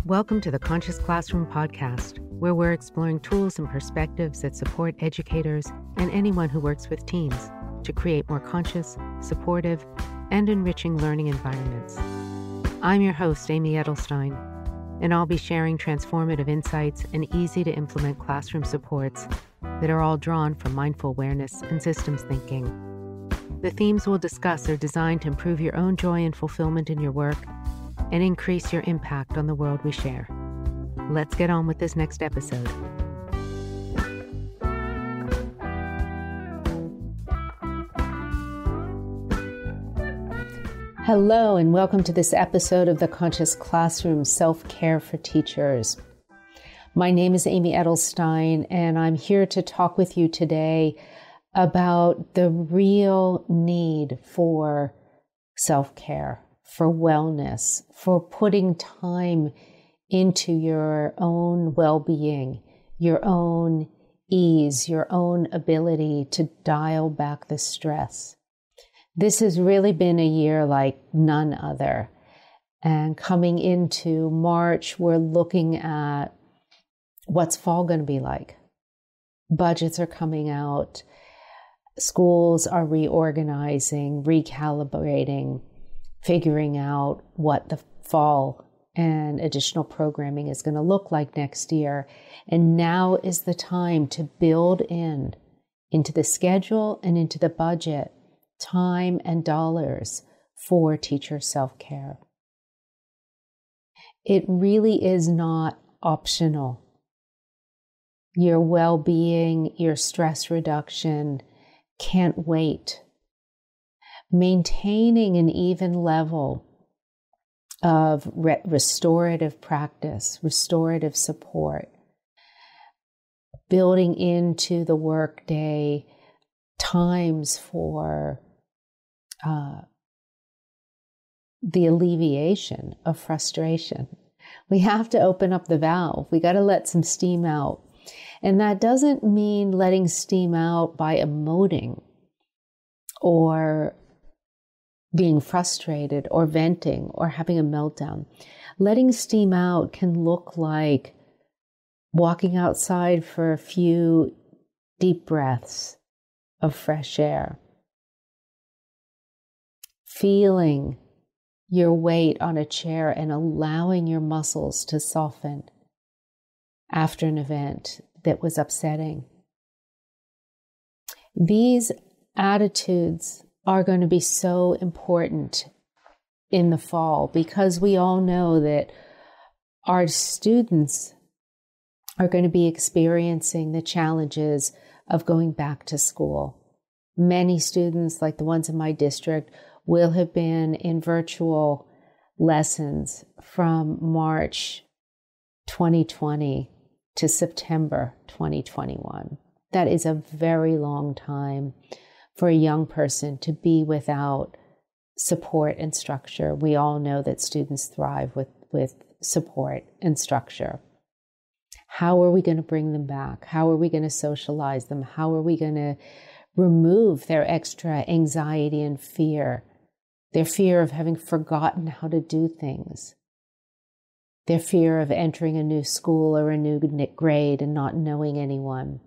Welcome to the Conscious Classroom podcast, where we're exploring tools and perspectives that support educators and anyone who works with teams to create more conscious, supportive, and enriching learning environments. I'm your host, Amy Edelstein, and I'll be sharing transformative insights and easy-to-implement classroom supports that are all drawn from mindful awareness and systems thinking. The themes we'll discuss are designed to improve your own joy and fulfillment in your work and increase your impact on the world we share. Let's get on with this next episode. Hello, and welcome to this episode of the Conscious Classroom Self-Care for Teachers. My name is Amy Edelstein, and I'm here to talk with you today about the real need for self-care, for wellness, for putting time into your own well-being, your own ease, your own ability to dial back the stress. This has really been a year like none other. And coming into March, we're looking at what's fall going to be like. Budgets are coming out. Schools are reorganizing, recalibrating, figuring out what the fall and additional programming is going to look like next year. And now is the time to build into the schedule and into the budget time and dollars for teacher self-care. It really is not optional. Your well-being, your stress reduction can't wait. Maintaining an even level of restorative practice, restorative support, building into the workday times for the alleviation of frustration. We have to open up the valve. We got to let some steam out. And that doesn't mean letting steam out by emoting or being frustrated or venting or having a meltdown. Letting steam out can look like walking outside for a few deep breaths of fresh air, feeling your weight on a chair and allowing your muscles to soften after an event that was upsetting. These attitudes are going to be so important in the fall because we all know that our students are going to be experiencing the challenges of going back to school. Many students, like the ones in my district, will have been in virtual lessons from March 2020 to September 2021. That is a very long time for a young person to be without support and structure. We all know that students thrive with support and structure. How are we going to bring them back? How are we going to socialize them? How are we going to remove their extra anxiety and fear, their fear of having forgotten how to do things, their fear of entering a new school or a new grade and not knowing anyone?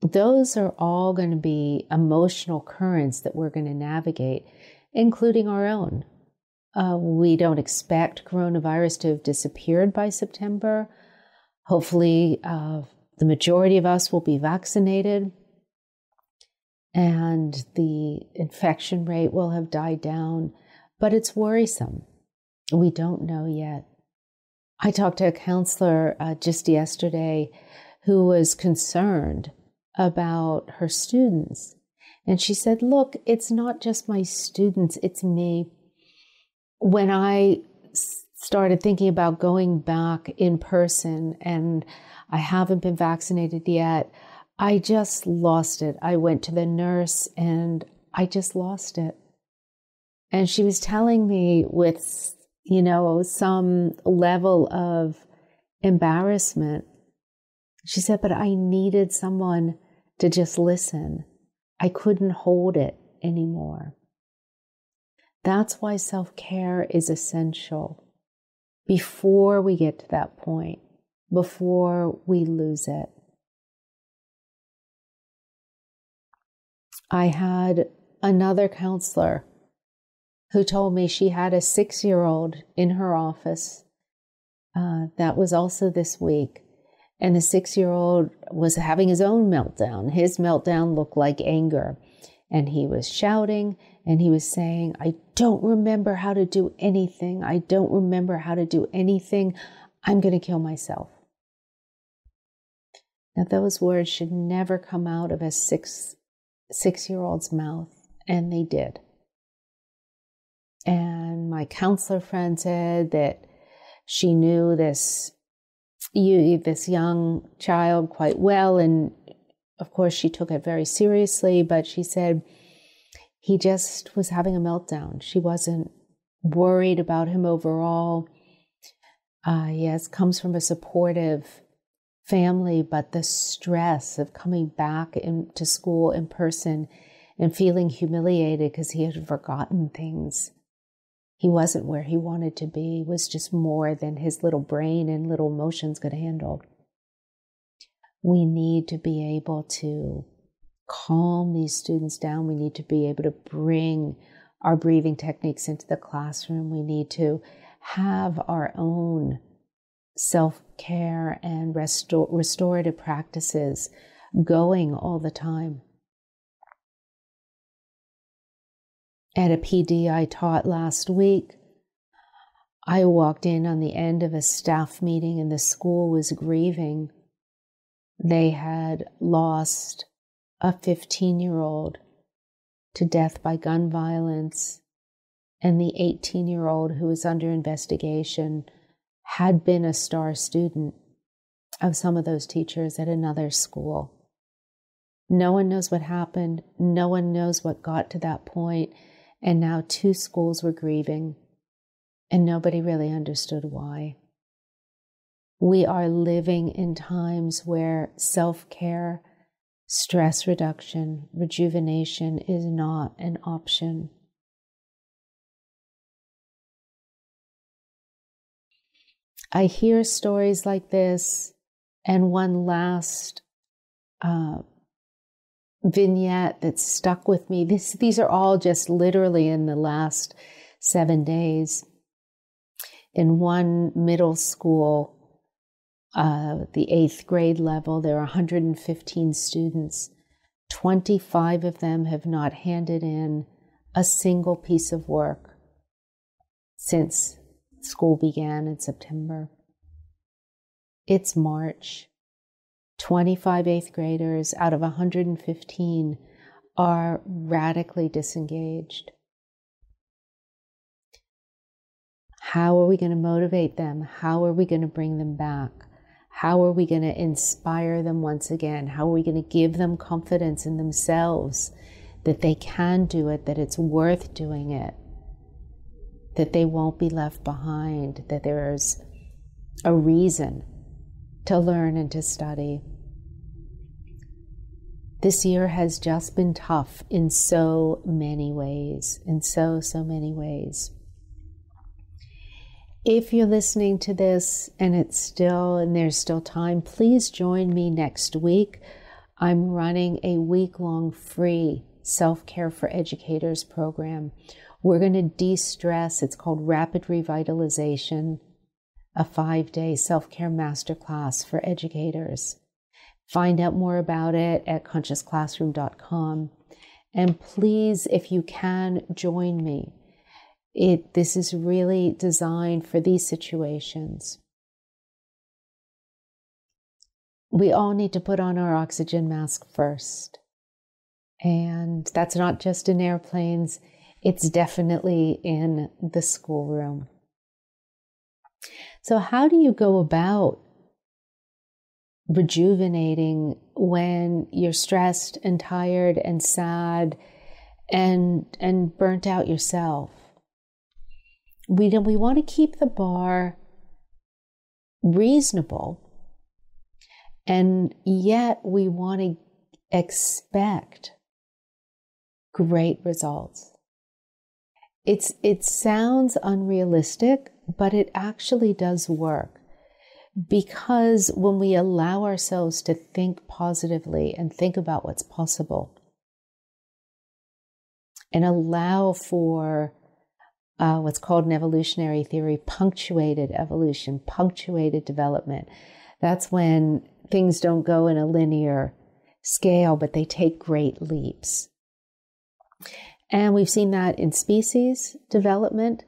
Those are all going to be emotional currents that we're going to navigate, including our own. We don't expect coronavirus to have disappeared by September. Hopefully, the majority of us will be vaccinated and the infection rate will have died down, but it's worrisome. We don't know yet. I talked to a counselor just yesterday who was concerned about her students. And she said, look, it's not just my students, it's me. When I started thinking about going back in person and I haven't been vaccinated yet, I just lost it. I went to the nurse and I just lost it. And she was telling me with, some level of embarrassment. She said, but I needed someone to just listen. I couldn't hold it anymore. That's why self-care is essential. before we get to that point, before we lose it. I had another counselor who told me she had a 6-year-old in her office. That was also this week. And the 6-year-old was having his own meltdown. His meltdown looked like anger. And he was shouting and he was saying, I don't remember how to do anything. I don't remember how to do anything. I'm going to kill myself. Now, those words should never come out of a six-year-old's mouth. And they did. And my counselor friend said that she knew this young child quite well. And of course, she took it very seriously. But she said he just was having a meltdown. She wasn't worried about him overall. Yes, comes from a supportive family, but the stress of coming back into school in person and feeling humiliated because he had forgotten things. He wasn't where he wanted to be. It was just more than his little brain and little emotions could handle. We need to be able to calm these students down. We need to be able to bring our breathing techniques into the classroom. We need to have our own self-care and restorative practices going all the time. At a PD I taught last week, I walked in on the end of a staff meeting and the school was grieving. They had lost a 15-year-old to death by gun violence, and the 18-year-old who was under investigation had been a star student of some of those teachers at another school. No one knows what happened. No one knows what got to that point. And now 2 schools were grieving, and nobody really understood why. We are living in times where self-care, stress reduction, rejuvenation is not an option. I hear stories like this, and one last vignette that stuck with me. These are all just literally in the last 7 days. In one middle school, the 8th grade level, there are 115 students. 25 of them have not handed in a single piece of work since school began in September. It's March. 25 8th graders out of 115 are radically disengaged. How are we going to motivate them? How are we going to bring them back? How are we going to inspire them once again? How are we going to give them confidence in themselves that they can do it, that it's worth doing it, that they won't be left behind, that there's a reason to learn and to study? This year has just been tough in so many ways, in so many ways. If you're listening to this and there's still time, please join me next week. I'm running a week-long free self-care for educators program. We're going to de-stress. It's called Rapid Revitalization, a 5-day self-care masterclass for educators. Find out more about it at consciousclassroom.com. And please, if you can, join me. This is really designed for these situations. We all need to put on our oxygen mask first. And that's not just in airplanes, it's definitely in the schoolroom. So how do you go about rejuvenating when you're stressed and tired and sad and burnt out yourself? We want to keep the bar reasonable, and yet we want to expect great results. It sounds unrealistic, but it actually does work. Because when we allow ourselves to think positively and think about what's possible, and allow for what's called in evolutionary theory, punctuated evolution, punctuated development, that's when things don't go in a linear scale, but they take great leaps. And we've seen that in species development,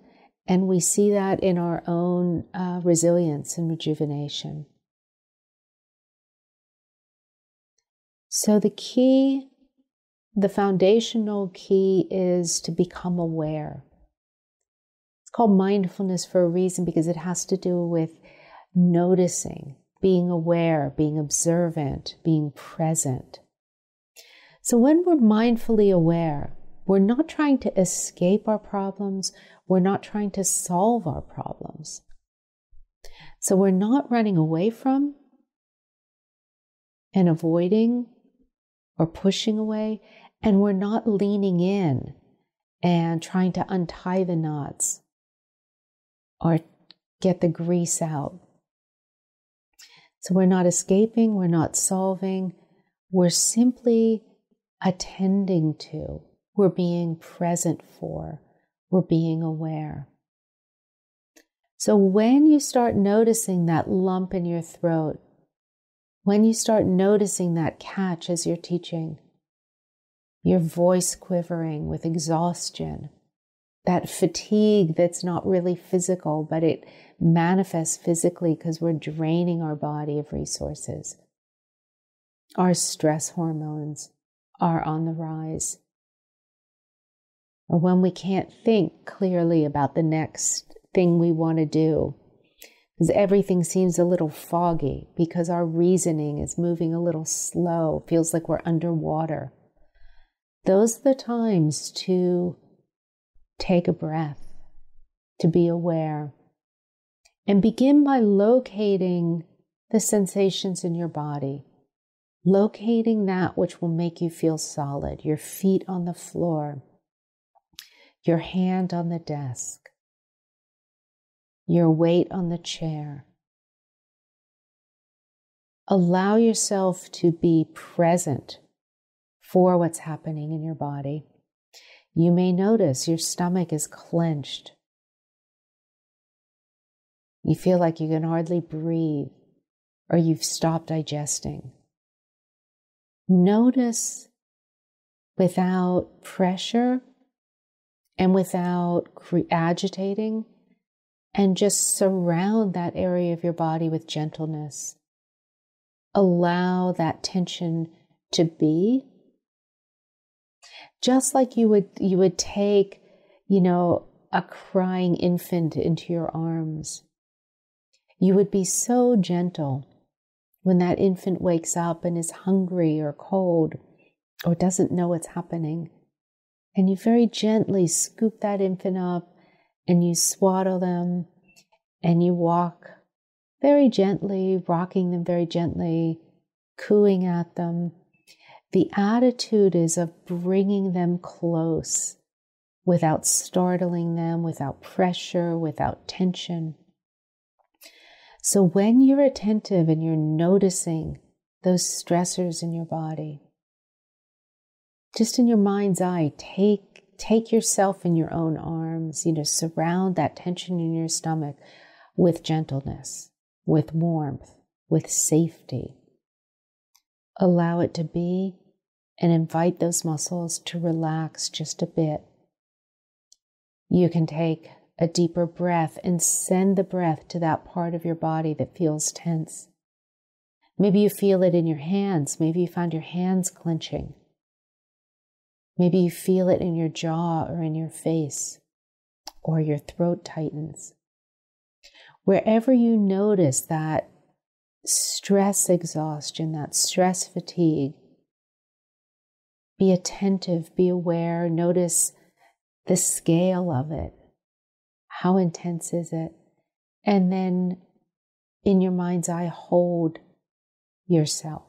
and we see that in our own resilience and rejuvenation. So the foundational key is to become aware. It's called mindfulness for a reason, because it has to do with noticing, being aware, being observant, being present. So when we're mindfully aware, we're not trying to escape our problems. We're not trying to solve our problems. So we're not running away from and avoiding or pushing away, and we're not leaning in and trying to untie the knots or get the grease out. So we're not escaping, we're not solving, we're simply attending to, we're being present for, we're being aware. So when you start noticing that lump in your throat, when you start noticing that catch as you're teaching, your voice quivering with exhaustion, that fatigue that's not really physical, but it manifests physically because we're draining our body of resources. Our stress hormones are on the rise. Or when we can't think clearly about the next thing we want to do, because everything seems a little foggy, because our reasoning is moving a little slow, feels like we're underwater. Those are the times to take a breath, to be aware, and begin by locating the sensations in your body, locating that which will make you feel solid, your feet on the floor, your hand on the desk, your weight on the chair. Allow yourself to be present for what's happening in your body. You may notice your stomach is clenched. You feel like you can hardly breathe, or you've stopped digesting. Notice without pressure and without agitating, and just surround that area of your body with gentleness. Allow that tension to be. Just like you would take, a crying infant into your arms. You would be so gentle when that infant wakes up and is hungry or cold or doesn't know what's happening. And you very gently scoop that infant up and you swaddle them and you walk very gently, rocking them very gently, cooing at them. The attitude is of bringing them close without startling them, without pressure, without tension. So when you're attentive and you're noticing those stressors in your body, just in your mind's eye, take yourself in your own arms, surround that tension in your stomach with gentleness, with warmth, with safety. Allow it to be and invite those muscles to relax just a bit. You can take a deeper breath and send the breath to that part of your body that feels tense. Maybe you feel it in your hands. Maybe you found your hands clenching. Maybe you feel it in your jaw or in your face, or your throat tightens. Wherever you notice that stress exhaustion, that stress fatigue, be attentive, be aware, notice the scale of it. How intense is it? And then in your mind's eye, hold yourself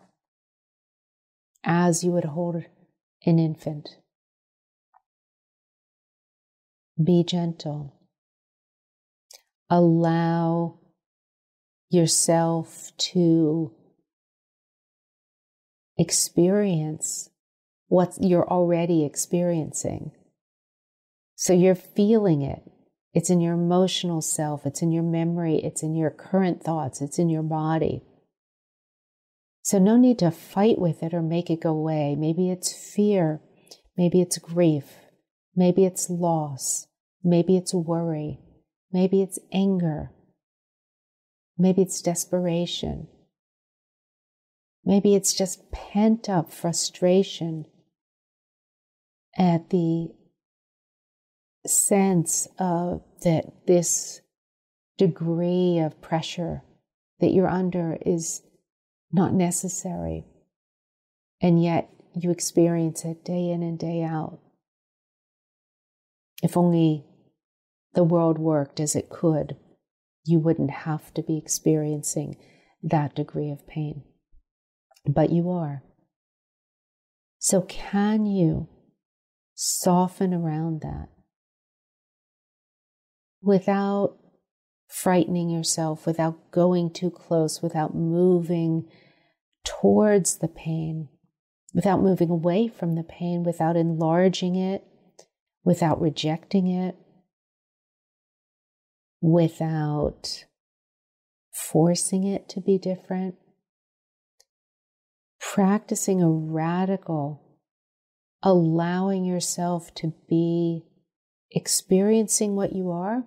as you would hold an infant. Be gentle. Allow yourself to experience what you're already experiencing. So you're feeling it. It's in your emotional self. It's in your memory. It's in your current thoughts. It's in your body. So no need to fight with it or make it go away. Maybe it's fear. Maybe it's grief. Maybe it's loss. Maybe it's worry. Maybe it's anger. Maybe it's desperation. Maybe it's just pent up frustration at the sense of that this degree of pressure that you're under is not necessary, and yet you experience it day in and day out. If only the world worked as it could, you wouldn't have to be experiencing that degree of pain. But you are. So can you soften around that without frightening yourself, without going too close, without moving towards the pain, without moving away from the pain, without enlarging it, without rejecting it, without forcing it to be different? Practicing a radical allowing yourself to be experiencing what you are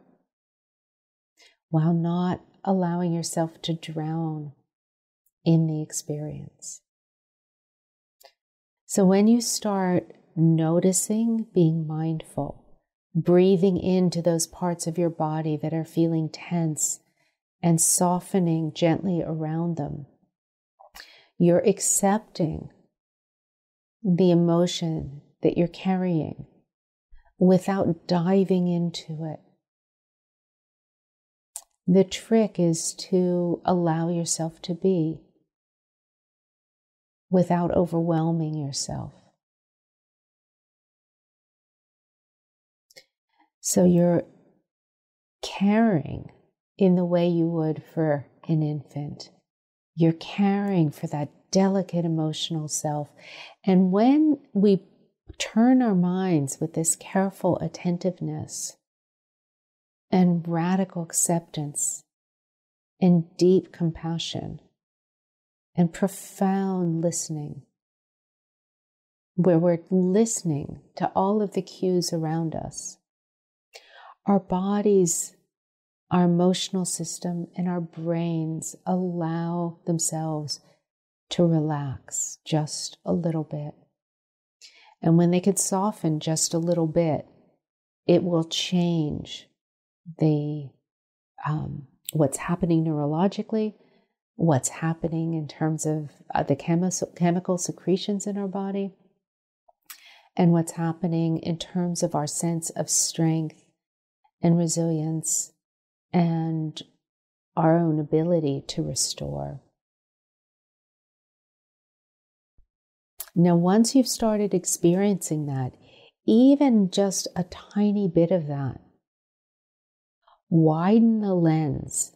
while not allowing yourself to drown in the experience. So when you start noticing, being mindful, breathing into those parts of your body that are feeling tense and softening gently around them, you're accepting the emotion that you're carrying without diving into it. The trick is to allow yourself to be without overwhelming yourself. So you're caring in the way you would for an infant. You're caring for that delicate emotional self. And when we turn our minds with this careful attentiveness and radical acceptance and deep compassion and profound listening, where we're listening to all of the cues around us, our bodies, our emotional system, and our brains allow themselves to relax just a little bit. And when they could soften just a little bit, it will change the what's happening neurologically, what's happening in terms of the chemical secretions in our body, and what's happening in terms of our sense of strength and resilience and our own ability to restore. Now, once you've started experiencing that, even just a tiny bit of that, widen the lens.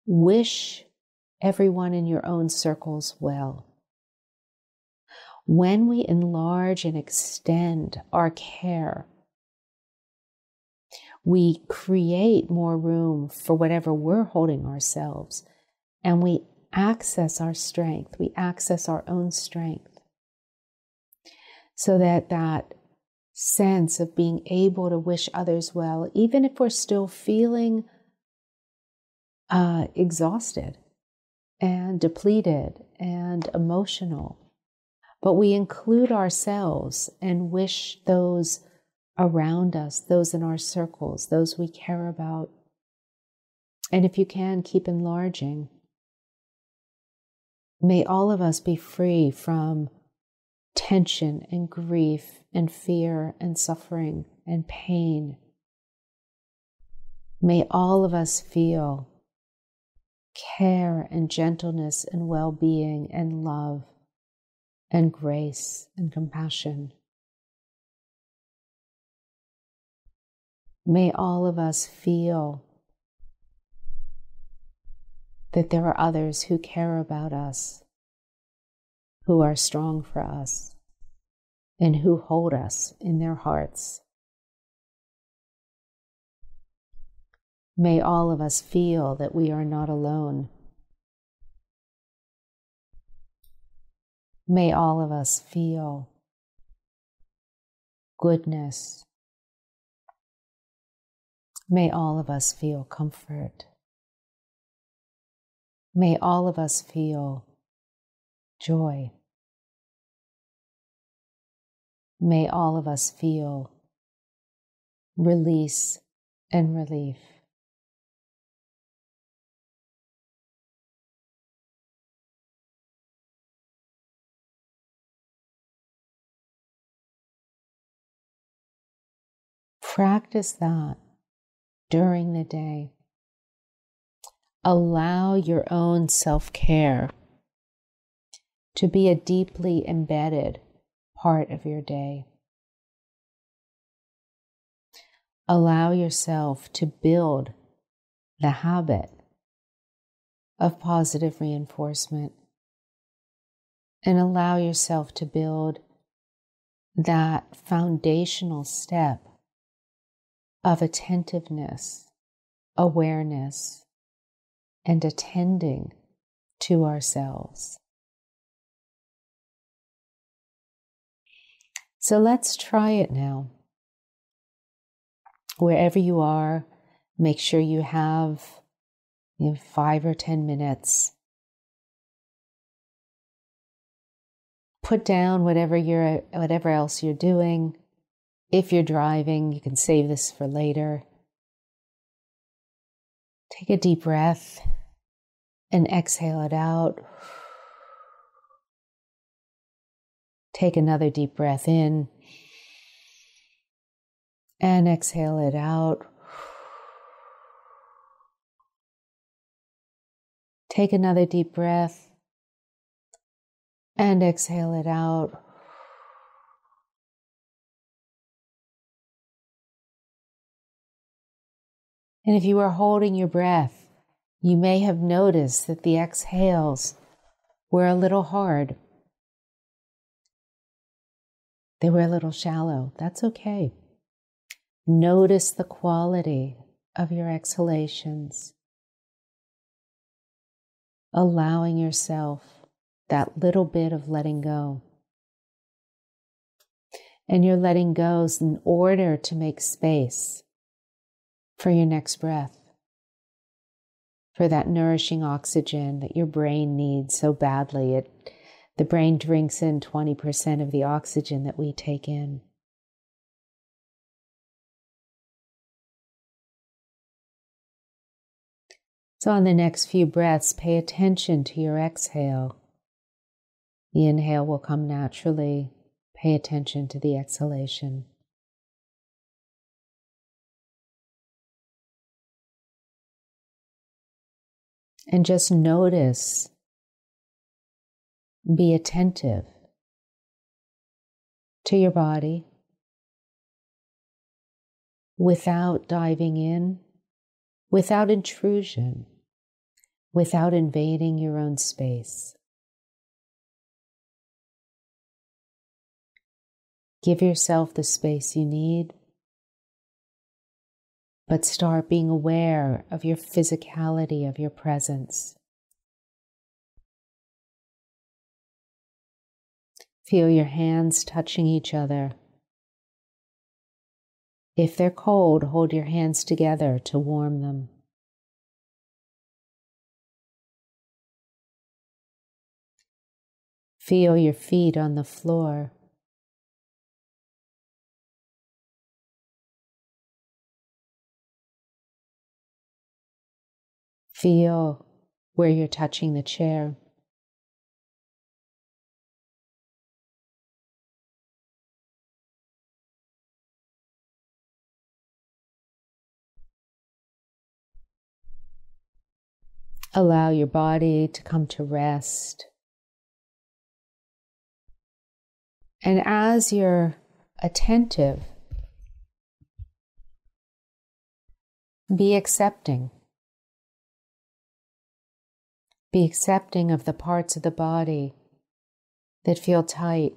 Wish everyone in your own circles well. When we enlarge and extend our care, we create more room for whatever we're holding ourselves, and we access our strength. We access our own strength. So that sense of being able to wish others well, even if we're still feeling exhausted and depleted and emotional, but we include ourselves and wish those around us, those in our circles, those we care about. And if you can, keep enlarging. May all of us be free from tension and grief and fear and suffering and pain. May all of us feel care and gentleness and well-being and love and grace and compassion. May all of us feel that there are others who care about us, who are strong for us, and who hold us in their hearts. May all of us feel that we are not alone. May all of us feel goodness. May all of us feel comfort. May all of us feel joy. May all of us feel release and relief. Practice that during the day. Allow your own self-care to be a deeply embedded part of your day. Allow yourself to build the habit of positive reinforcement, and allow yourself to build that foundational step of attentiveness, awareness, and attending to ourselves. So let's try it now. Wherever you are, make sure you have 5 or 10 minutes. Put down whatever else you're doing. If you're driving, you can save this for later. Take a deep breath and exhale it out. Take another deep breath in and exhale it out. Take another deep breath and exhale it out. And if you were holding your breath, you may have noticed that the exhales were a little hard. They were a little shallow. That's okay. Notice the quality of your exhalations, allowing yourself that little bit of letting go. And you're letting go in order to make space for your next breath, for that nourishing oxygen that your brain needs so badly. The brain drinks in 20% of the oxygen that we take in. So on the next few breaths, pay attention to your exhale. The inhale will come naturally. Pay attention to the exhalation. And just notice, be attentive to your body without diving in, without intrusion, without invading your own space. Give yourself the space you need, but start being aware of your physicality, of your presence. Feel your hands touching each other. If they're cold, hold your hands together to warm them. Feel your feet on the floor. Feel where you're touching the chair. Allow your body to come to rest. And as you're attentive Be accepting. Be accepting of the parts of the body that feel tight.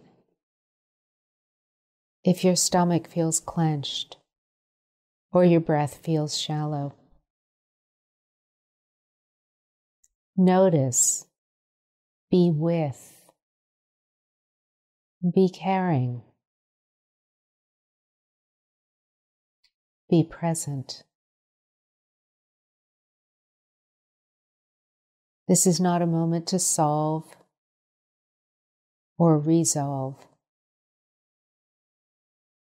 If your stomach feels clenched or your breath feels shallow, notice, be with, be caring, be present. This is not a moment to solve or resolve.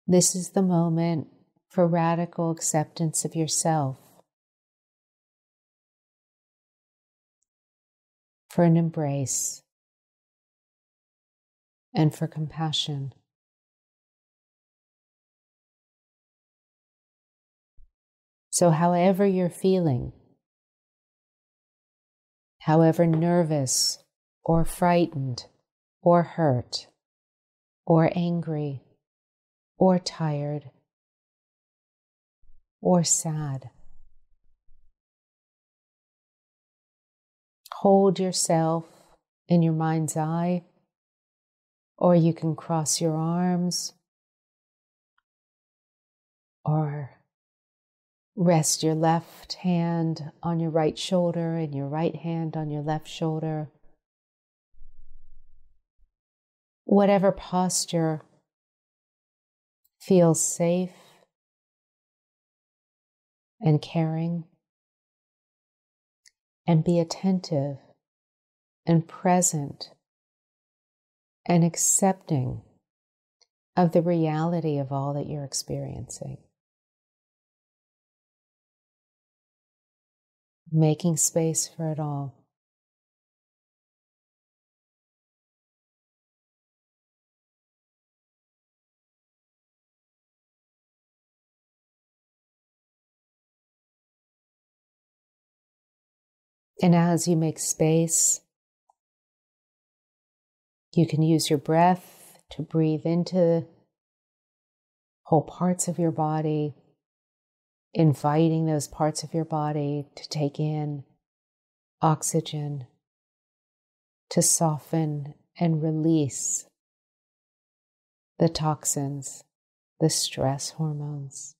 This is the moment for radical acceptance of yourself, for an embrace, and for compassion. So however you're feeling, however nervous or frightened or hurt or angry or tired or sad, hold yourself in your mind's eye, or you can cross your arms or rest your left hand on your right shoulder and your right hand on your left shoulder. Whatever posture feels safe and caring, and be attentive and present and accepting of the reality of all that you're experiencing. Making space for it all. And as you make space, you can use your breath to breathe into whole parts of your body, inviting those parts of your body to take in oxygen, to soften and release the toxins, the stress hormones,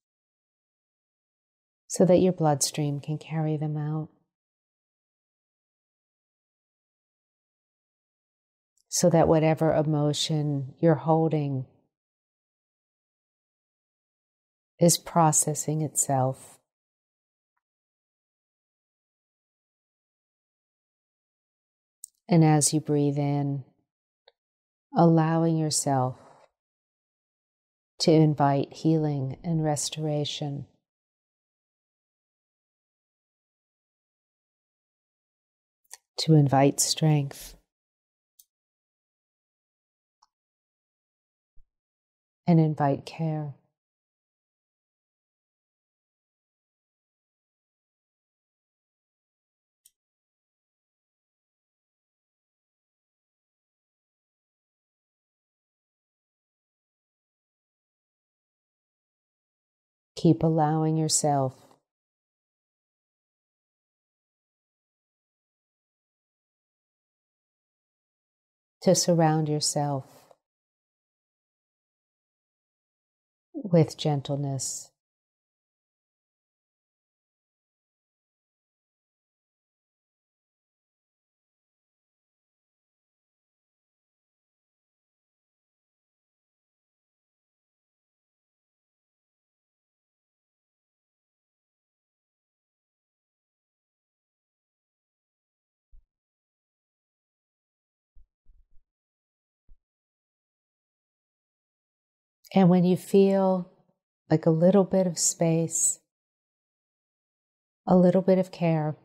so that your bloodstream can carry them out. So that whatever emotion you're holding is processing itself. And as you breathe in, allowing yourself to invite healing and restoration. To invite strength. And invite care. Keep allowing yourself to surround yourself with gentleness. And when you feel like a little bit of space, a little bit of care,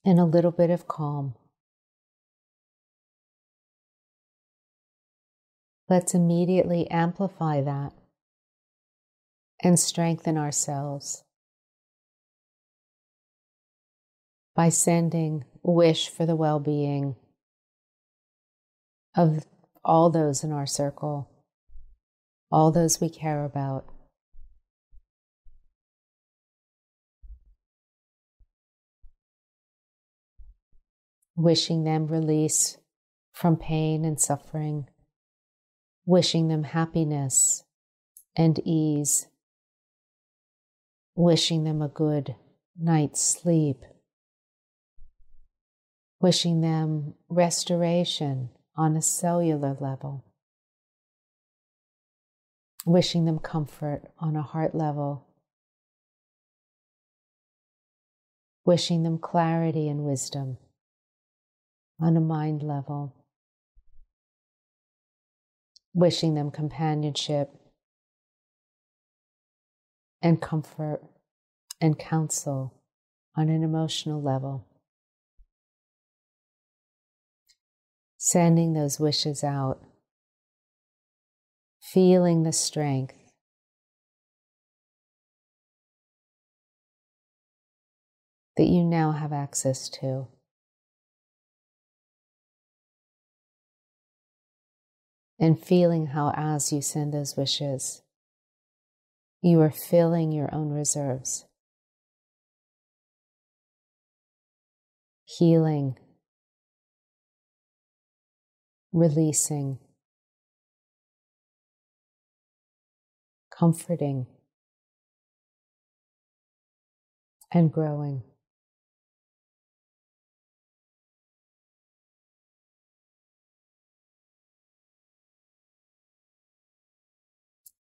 and a little bit of calm, let's immediately amplify that and strengthen ourselves by sending a wish for the well-being of all those in our circle, all those we care about. wishing them release from pain and suffering, wishing them happiness and ease, wishing them a good night's sleep, wishing them restoration on a cellular level, wishing them comfort on a heart level, wishing them clarity and wisdom on a mind level, wishing them companionship and comfort and counsel on an emotional level. Sending those wishes out, feeling the strength that you now have access to. And feeling how, as you send those wishes, you are filling your own reserves, healing, releasing, comforting, and growing.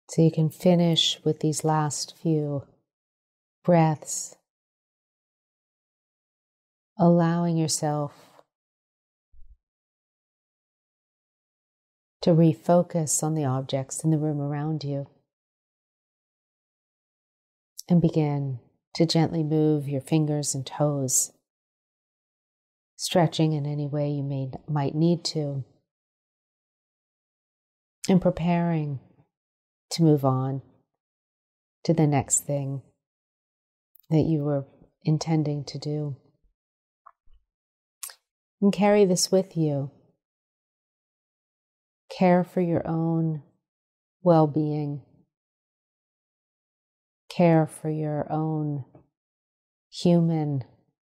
So you can finish with these last few breaths, allowing yourself to refocus on the objects in the room around you and begin to gently move your fingers and toes, stretching in any way you might need to, and preparing to move on to the next thing that you were intending to do. And carry this with you. Care for your own well-being. Care for your own human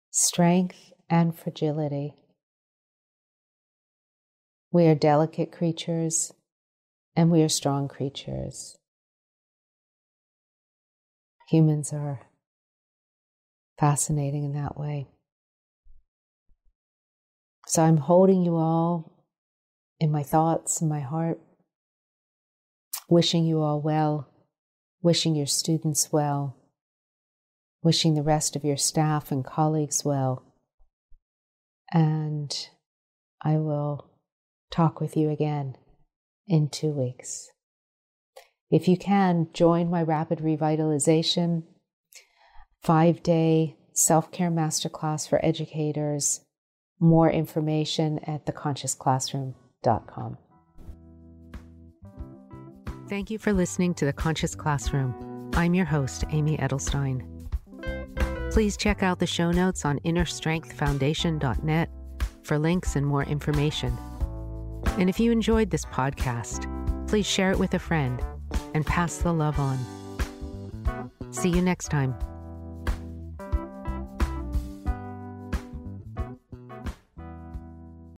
strength and fragility. We are delicate creatures, and we are strong creatures. Humans are fascinating in that way. So I'm holding you all in my thoughts, in my heart, wishing you all well, wishing your students well, wishing the rest of your staff and colleagues well. And I will talk with you again in 2 weeks. If you can, join my Rapid Revitalization 5-day self-care masterclass for educators. More information at theconsciousclassroom.com. Thank you for listening to The Conscious Classroom. I'm your host, Amy Edelstein. Please check out the show notes on innerstrengthfoundation.net for links and more information. And if you enjoyed this podcast, please share it with a friend and pass the love on. See you next time.